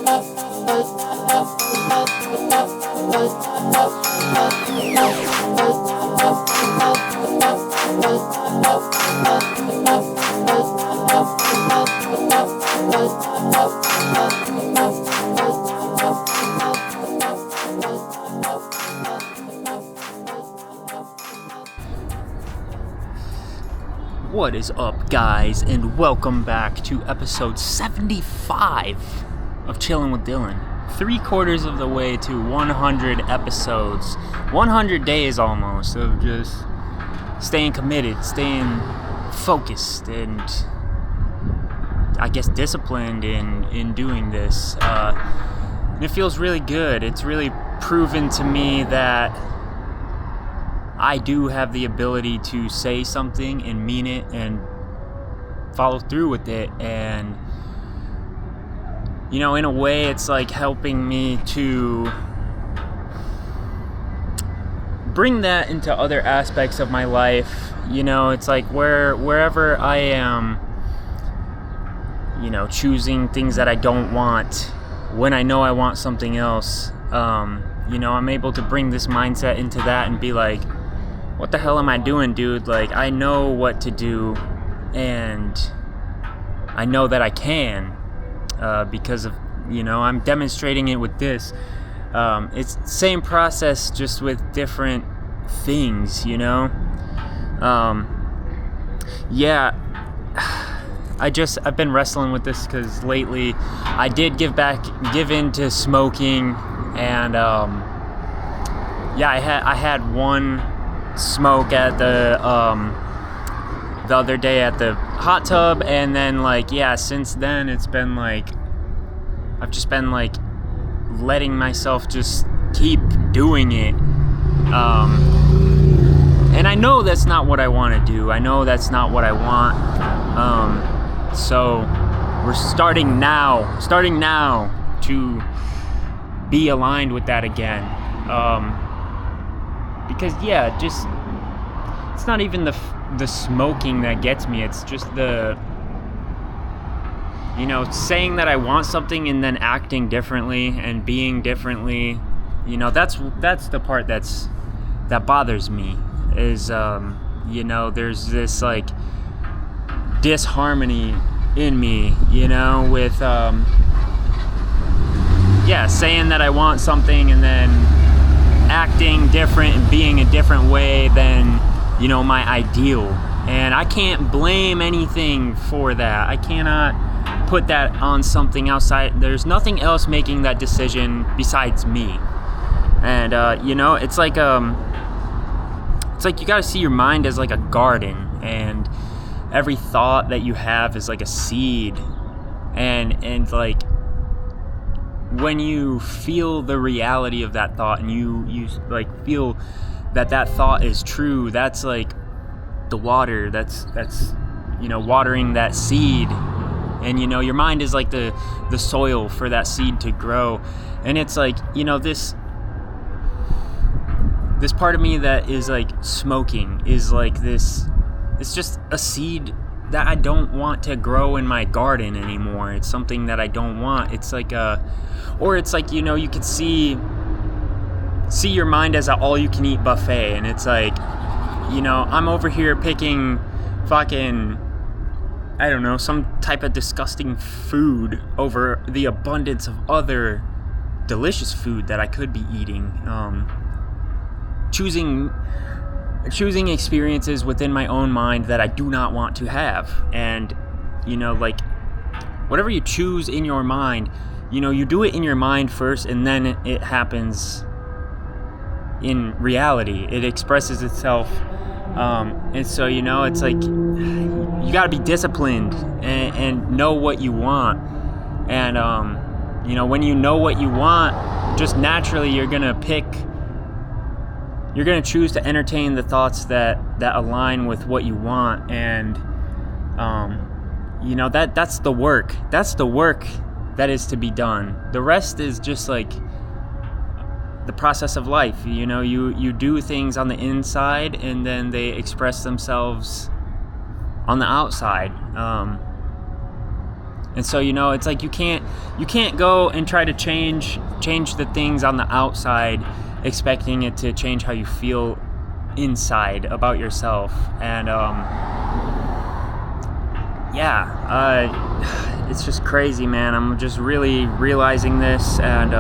What is up, guys, and welcome back to episode 75 of Chillin with Dylan. 3/4 of the way to 100 episodes, 100 days almost of just staying committed, staying focused, and I guess disciplined in doing this. And it feels really good. It's really proven to me that I do have the ability to say something and mean it and follow through with it. And, you know, in a way, it's like helping me to bring that into other aspects of my life. You know, it's like wherever I am, you know, choosing things that I don't want when I know I want something else, you know, I'm able to bring this mindset into that and be like, what the hell am I doing, dude? Like, I know what to do, and I know that I can, because of, you know, I'm demonstrating it with this. It's the same process, just with different things, you know? Yeah, I've been wrestling with this because lately I did give in to smoking, and, yeah, I had one smoke at the other day at the hot tub, and then, like, yeah, since then it's been like I've just been like letting myself just keep doing it, and I know that's not what I want to do. I know that's not what I want, so we're starting now to be aligned with that again. Because, yeah, just, it's not even the smoking that gets me. It's just the, you know, saying that I want something and then acting differently and being differently. You know, that's the part that bothers me, is, you know, there's this, like, disharmony in me, you know, with, yeah, saying that I want something and then acting different and being a different way than, you know, my ideal. And I can't blame anything for that. I cannot put that on something outside. There's nothing else making that decision besides me. And you know, it's like you gotta see your mind as like a garden, and every thought that you have is like a seed, and like, when you feel the reality of that thought and you like feel that thought is true, that's like the water that's you know, watering that seed. And, you know, your mind is like the soil for that seed to grow. And it's like, you know, this part of me that is like smoking is like this, it's just a seed that I don't want to grow in my garden anymore. It's something that I don't want. It's like or it's like, you know, you could see your mind as an all-you-can-eat buffet, and it's like, you know, I'm over here picking fucking, I don't know, some type of disgusting food over the abundance of other delicious food that I could be eating. Choosing experiences within my own mind that I do not want to have. And, you know, like, whatever you choose in your mind, you know, you do it in your mind first, and then it happens in reality. It expresses itself. And so, you know, it's like, you gotta be disciplined and know what you want. And, you know, when you know what you want, just naturally you're gonna choose to entertain the thoughts that align with what you want. And, you know, that's the work. That's the work that is to be done. The rest is just like the process of life. You know, you do things on the inside, and then they express themselves on the outside. And so, it's like you can't go and try to change the things on the outside expecting it to change how you feel inside about yourself. And it's just crazy, man. I'm just really realizing this. And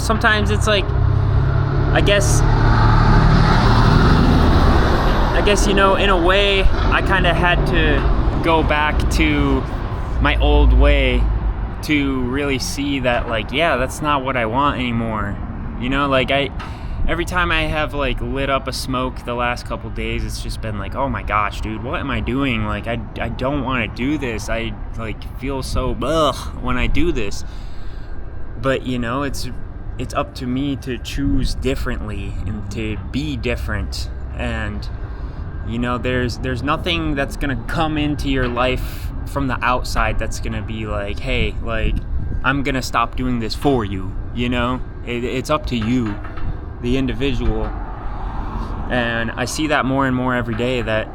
sometimes it's like, I guess, in a way, I kind of had to go back to my old way to really see that, like, that's not what I want anymore. Every time I have, like, lit up a smoke the last couple days, it's just been like, oh my gosh, dude, what am I doing? Like, I don't want to do this. I, like, feel so when I do this. But, it's up to me to choose differently and to be different. And there's nothing that's gonna come into your life from the outside that's gonna be like, hey, like, I'm gonna stop doing this for you. It's up to you, the individual. And I see that more and more every day, that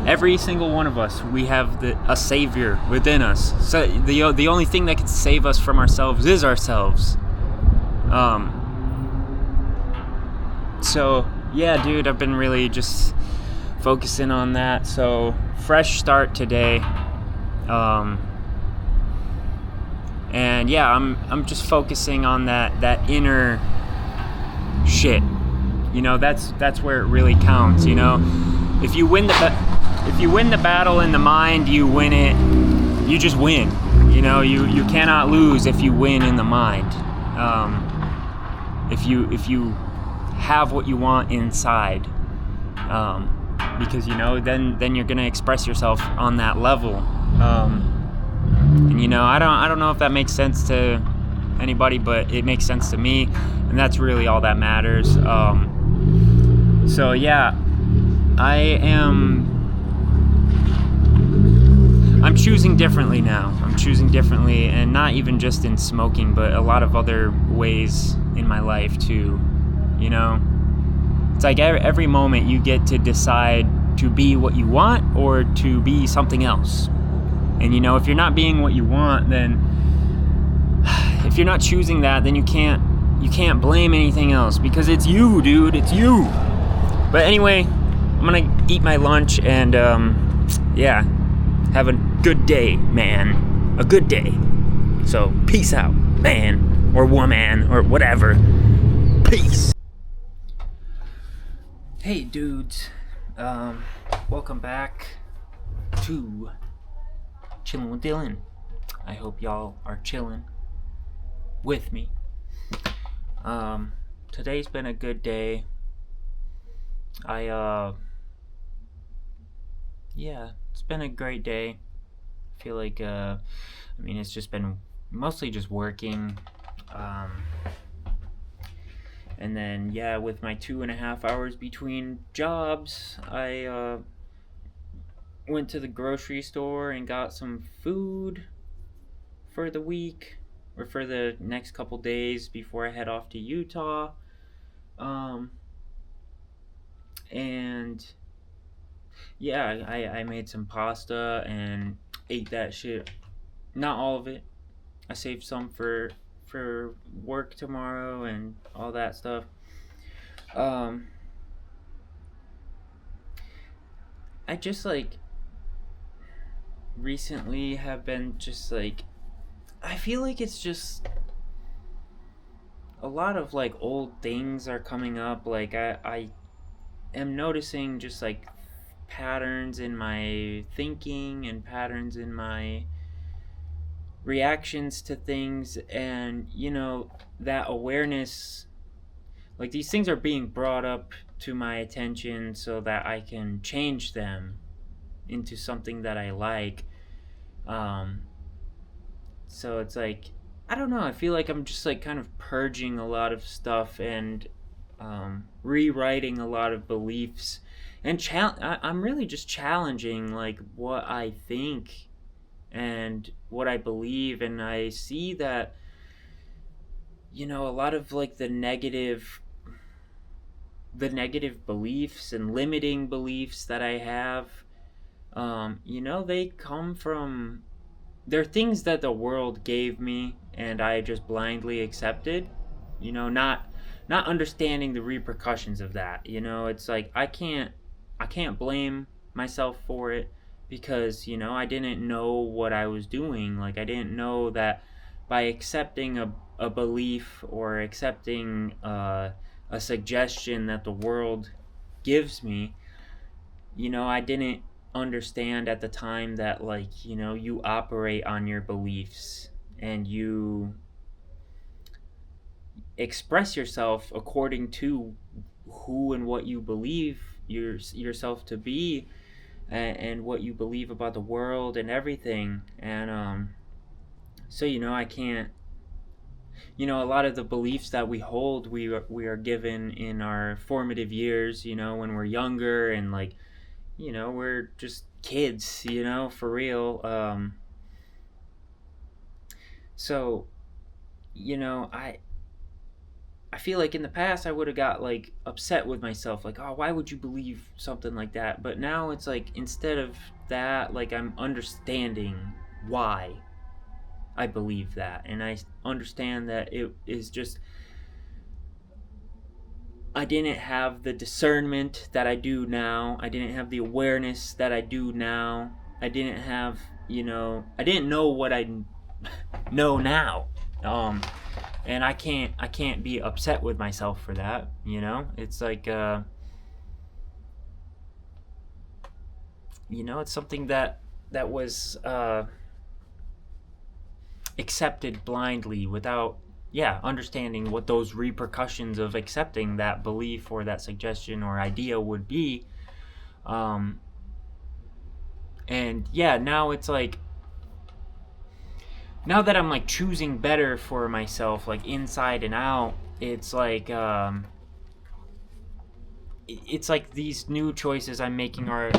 every single one of us, we have a savior within us. So the only thing that can save us from ourselves is ourselves. So yeah, dude, I've been really just focusing on that. So fresh start today. And yeah, I'm just focusing on that inner shit. That's where it really counts. If you win the battle in the mind, you win it. You just win. You cannot lose if you win in the mind. If you have what you want inside, because then you're gonna express yourself on that level. And I don't know if that makes sense to anybody, but it makes sense to me, and that's really all that matters. So yeah, I'm choosing differently now. I'm choosing differently, and not even just in smoking, but a lot of other ways in my life too. It's like every moment you get to decide to be what you want or to be something else. And if you're not being what you want, then if you're not choosing that, then you can't blame anything else, because it's you, dude. It's you. But anyway, I'm gonna eat my lunch and have a good day, man. A good day. So peace out, man, or woman, or whatever. Peace. Hey dudes, welcome back to Chillin with Dylan. I hope y'all are chilling with me. Today's been a good day. It's been a great day. I feel like, it's just been mostly just working. And then, with my 2.5 hours between jobs, I went to the grocery store and got some food for the week, or for the next couple days before I head off to Utah. And I made some pasta and ate that shit. Not all of it. I saved some for work tomorrow and all that stuff. I just, like, recently have been just, like, I feel like it's just a lot of, like, old things are coming up. Like, I am noticing just, like, patterns in my thinking and patterns in my reactions to things, and that awareness, like, these things are being brought up to my attention so that I can change them into something that I like. So it's like, I don't know, I feel like I'm just, like, kind of purging a lot of stuff and rewriting a lot of beliefs, and I'm really just challenging, like, what I think and what I believe. And I see that a lot of, like, the negative beliefs and limiting beliefs that I have, They come from, they're things that the world gave me and I just blindly accepted, not understanding the repercussions of that. It's like I can't blame myself for it because, I didn't know what I was doing. Like, I didn't know that by accepting a belief or accepting a suggestion that the world gives me, I didn't understand at the time that, like, you operate on your beliefs and you express yourself according to who and what you believe yourself to be, and what you believe about the world and everything. And so, I can't, a lot of the beliefs that we hold, we are given in our formative years, when we're younger, and, like, we're just kids, for real. So, I feel like in the past I would have got, like, upset with myself, like, oh, why would you believe something like that? But now it's like, instead of that, like, I'm understanding why I believe that, and I understand that it is just, I didn't have the discernment that I do now. I didn't have the awareness that I do now. I didn't have, I didn't know what I know now. And I can't be upset with myself for that. It's like, it's something that was accepted blindly without, understanding what those repercussions of accepting that belief or that suggestion or idea would be. And now it's like, now that I'm, like, choosing better for myself, like, inside and out, it's like, it's like these new choices I'm making are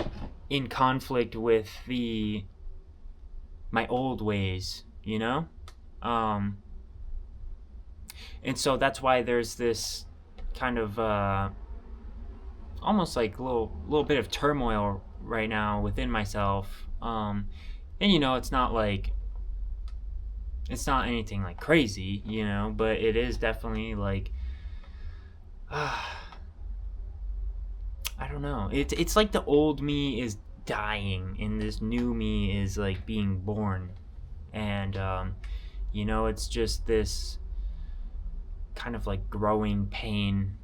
in conflict with my old ways, and so that's why there's this kind of almost like little bit of turmoil right now within myself. And it's not anything like crazy, but it is definitely like, I don't know. It's like the old me is dying and this new me is, like, being born. And it's just this kind of, like, growing pain,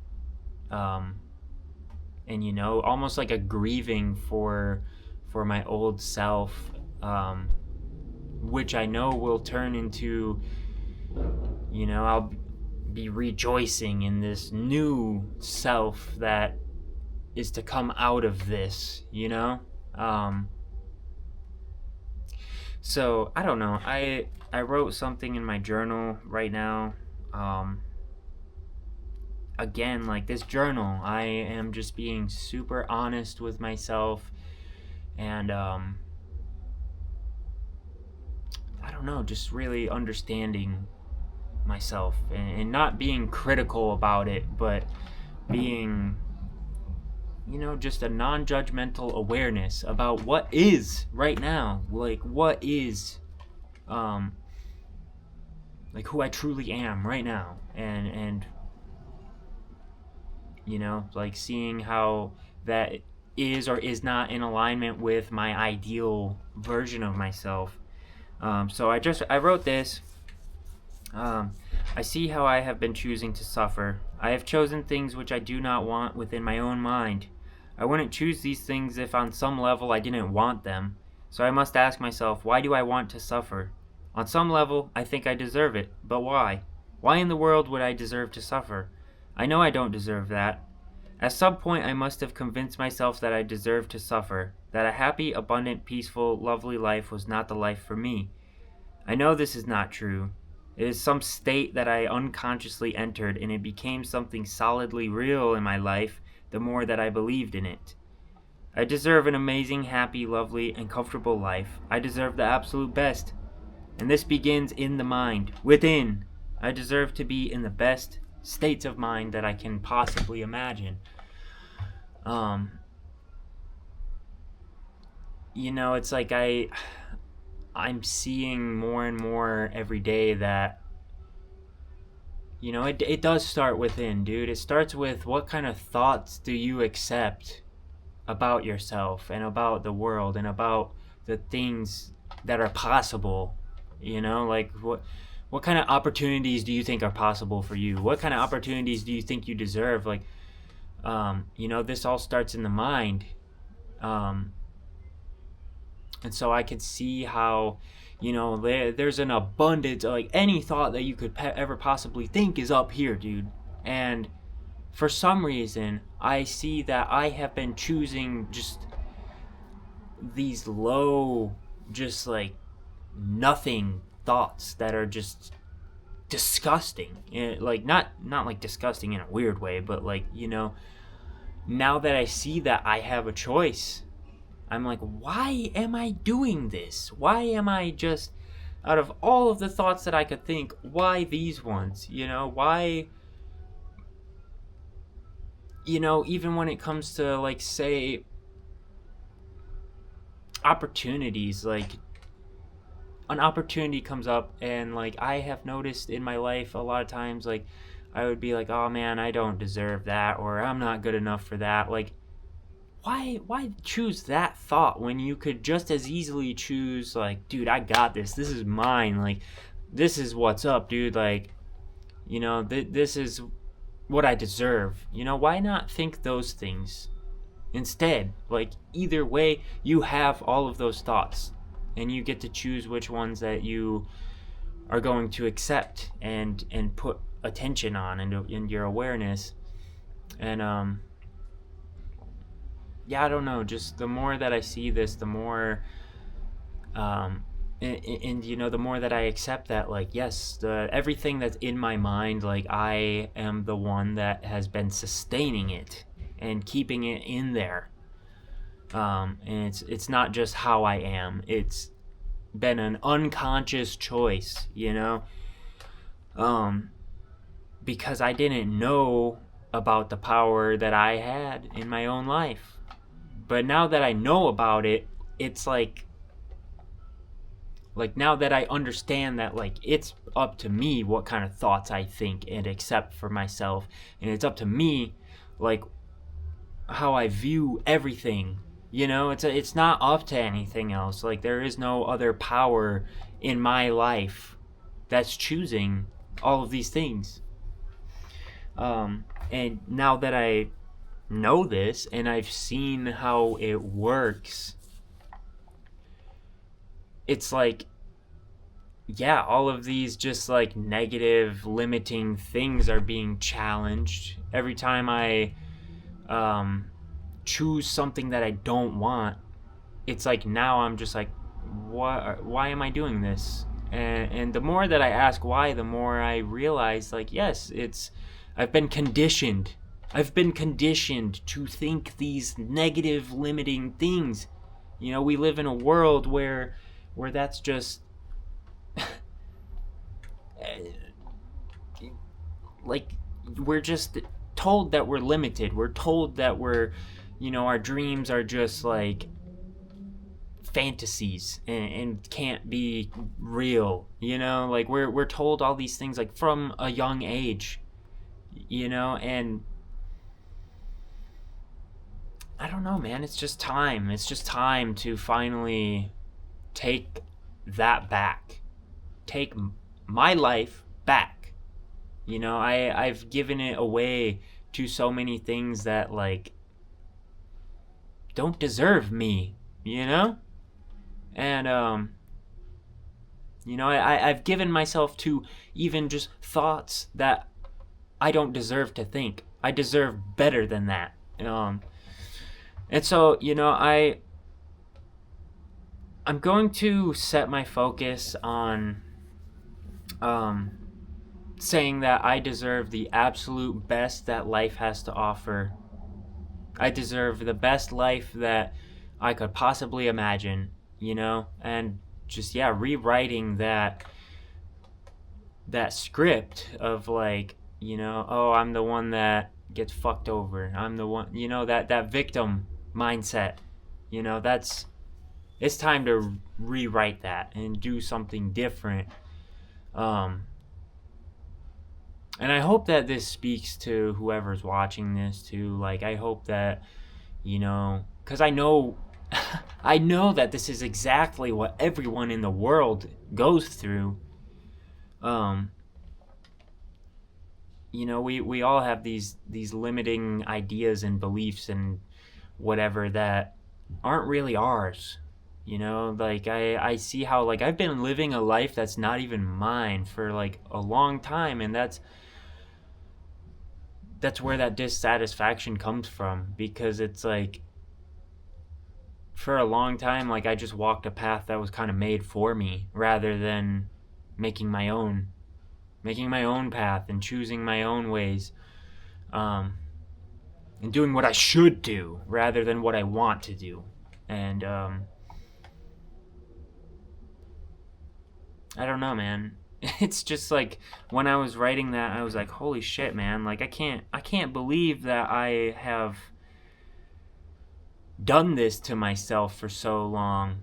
and almost like a grieving for my old self, which I know will turn into, I'll be rejoicing in this new self that is to come out of this, so I don't know. I wrote something in my journal right now. Again, like, this journal, I am just being super honest with myself, and I don't know, just really understanding myself, and not being critical about it, but being, just a non-judgmental awareness about what is right now, like, what is, like, who I truly am right now, and like, seeing how that is or is not in alignment with my ideal version of myself. So I wrote this. I see how I have been choosing to suffer. I have chosen things which I do not want within my own mind. I wouldn't choose these things if on some level I didn't want them. So I must ask myself, why do I want to suffer? On some level, I think I deserve it, but why? Why in the world would I deserve to suffer? I know I don't deserve that. At some point, I must have convinced myself that I deserved to suffer, that a happy, abundant, peaceful, lovely life was not the life for me. I know this is not true. It is some state that I unconsciously entered, and it became something solidly real in my life the more that I believed in it. I deserve an amazing, happy, lovely, and comfortable life. I deserve the absolute best. And this begins in the mind, within. I deserve to be in the best states of mind that I can possibly imagine. it's like I'm seeing more and more every day that it does start within, dude. It starts with what kind of thoughts do you accept about yourself and about the world and about the things that are possible. Like what kind of opportunities do you think are possible for you? What kind of opportunities do you think you deserve? Like, this all starts in the mind. Um, and so I can see how, there's an abundance, like any thought that you could ever possibly think is up here, dude. And for some reason, I see that I have been choosing just these low, just like nothing thoughts that are just disgusting. Like not like disgusting in a weird way, but like, now that I see that I have a choice, I'm like, why am I doing this? Why am I just, out of all of the thoughts that I could think, why these ones? Why, even when it comes to, like, say, opportunities, like, an opportunity comes up, and, like, I have noticed in my life a lot of times, like, I would be like, oh man, I don't deserve that, or I'm not good enough for that. Like, why choose that thought when you could just as easily choose, like, dude, I got this. This is mine. Like, this is what's up, dude. Like, this is what I deserve. Why not think those things instead? Like, either way, you have all of those thoughts, and you get to choose which ones that you are going to accept and put attention on in your awareness. And yeah, I don't know. Just the more that I see this, the more, and the more that I accept that, like, yes, everything that's in my mind, like, I am the one that has been sustaining it and keeping it in there. And it's not just how I am. It's been an unconscious choice, because I didn't know about the power that I had in my own life. But now that I know about it, it's like now that I understand that, like, it's up to me what kind of thoughts I think and accept for myself, and it's up to me, like, how I view everything. It's not up to anything else. Like, there is no other power in my life that's choosing all of these things. And now that I know this and I've seen how it works, it's like, yeah, all of these just like negative limiting things are being challenged every time I choose something that I don't want. It's like, now I'm just like, why am I doing this? And the more that I ask why, the more I realize, like, yes, I've been conditioned. I've been conditioned to think these negative limiting things. We live in a world where that's just like, we're just told that we're limited. We're told that our dreams are just like fantasies and can't be real. Like, we're told all these things, like, from a young age. And I don't know, man. It's just time. It's just time to finally take that back. Take my life back. I've given it away to so many things that, like, don't deserve me, And, I've given myself to even just thoughts that I don't deserve to think. I deserve better than that. And so, I'm going to set my focus on saying that I deserve the absolute best that life has to offer. I deserve the best life that I could possibly imagine, and just, yeah, rewriting that script of, like, oh, I'm the one that gets fucked over. I'm the one, that victim mindset. That's it's time to rewrite that and do something different. And I hope that this speaks to whoever's watching this too. Like, I hope that, because I know I know that this is exactly what everyone in the world goes through. We all have these limiting ideas and beliefs and whatever that aren't really ours. Like I see how, like, I've been living a life that's not even mine for like a long time, and that's where that dissatisfaction comes from, because it's like, for a long time, like, I just walked a path that was kind of made for me, rather than making my own path and choosing my own ways, and doing what I should do rather than what I want to do. And I don't know, man. It's just like, when I was writing that, I was like, holy shit, man. Like, I can't believe that I have done this to myself for so long.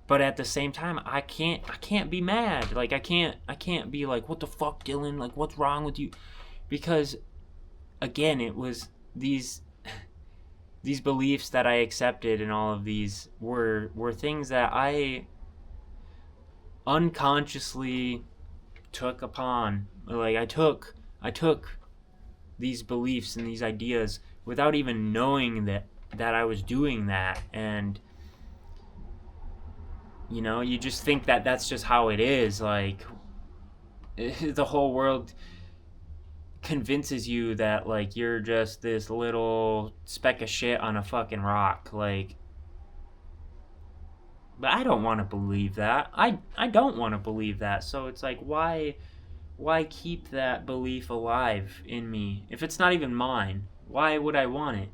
But at the same time, I can't be mad. Like, I can't be like, what the fuck, Dylan? Like, what's wrong with you? Because again, it was these beliefs that I accepted, and all of these were things that I unconsciously took upon. Like, I took these beliefs and these ideas without even knowing that I was doing that. And you just think that that's just how it is. Like, the whole world convinces you that, like, you're just this little speck of shit on a fucking rock. Like, but I don't want to believe that. I don't want to believe that. So it's like, why keep that belief alive in me if it's not even mine? Why would I want it?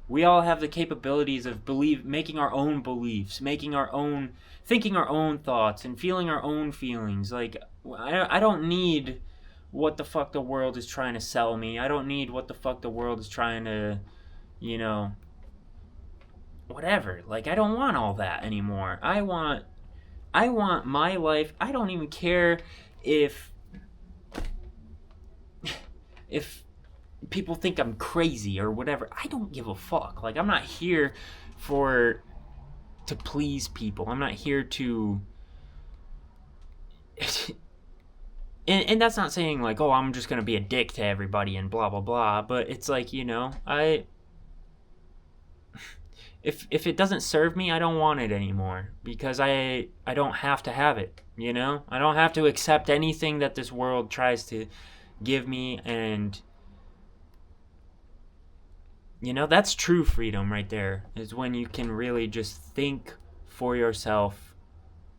We all have the capabilities of making our own beliefs, thinking our own thoughts, and feeling our own feelings. Like, I don't need what the fuck the world is trying to sell me. I don't need what the fuck the world is trying to, whatever. Like, I don't want all that anymore. I want my life. I don't even care if people think I'm crazy or whatever. I don't give a fuck. Like, I'm not here to please people. I'm not here to and that's not saying like, oh, I'm just gonna be a dick to everybody and blah blah blah, but it's like, if it doesn't serve me, I don't want it anymore, because I don't have to have it. I don't have to accept anything that this world tries to give me. And that's true freedom right there, is when you can really just think for yourself.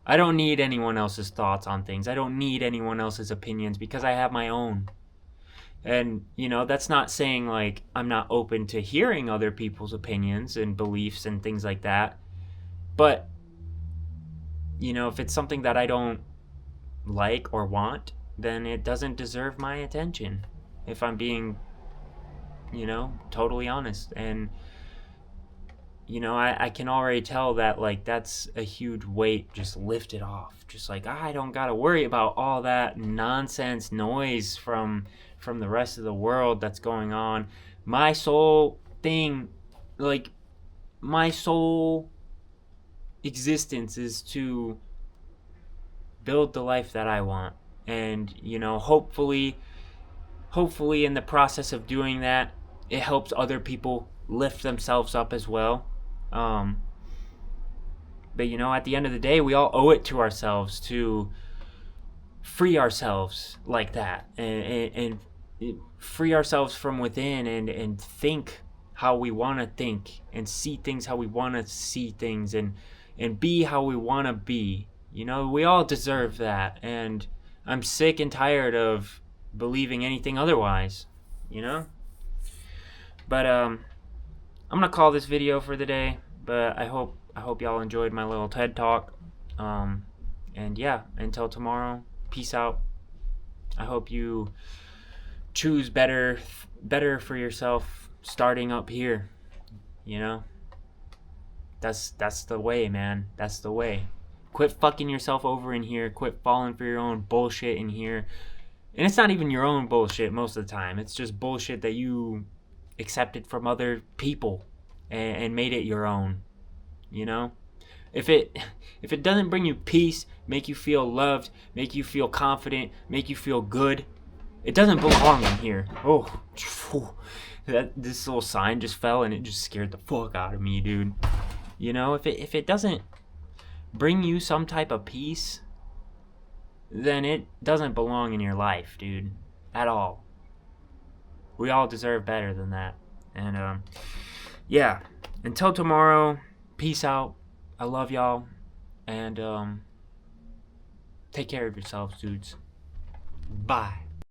I don't need anyone else's thoughts on things. I don't need anyone else's opinions, because I have my own. And, that's not saying like I'm not open to hearing other people's opinions and beliefs and things like that. But, if it's something that I don't like or want, then it doesn't deserve my attention, if I'm being totally honest. And I can already tell that, like, that's a huge weight just lifted off. Just like, I don't gotta worry about all that nonsense noise from the rest of the world that's going on. My sole thing, like, my sole existence is to build the life that I want. And hopefully in the process of doing that, it helps other people lift themselves up as well. But at the end of the day, we all owe it to ourselves to free ourselves like that, and free ourselves from within, and think how we want to think, and see things how we want to see things, and be how we want to be. We all deserve that, and I'm sick and tired of believing anything otherwise. But I'm gonna call this video for the day. But I hope y'all enjoyed my little TED talk. And yeah, until tomorrow, peace out. I hope you choose better for yourself, starting up here. That's the way, man. That's the way. Quit fucking yourself over in here. Quit falling for your own bullshit in here. And it's not even your own bullshit most of the time. It's just bullshit that you accepted from other people and made it your own. You know? If it doesn't bring you peace, make you feel loved, make you feel confident, make you feel good, it doesn't belong in here. Oh, this little sign just fell and it just scared the fuck out of me, dude. You know, if it doesn't bring you some type of peace, then it doesn't belong in your life, dude, at all. We all deserve better than that. And yeah, until tomorrow, peace out. I love y'all, and take care of yourselves, dudes. Bye.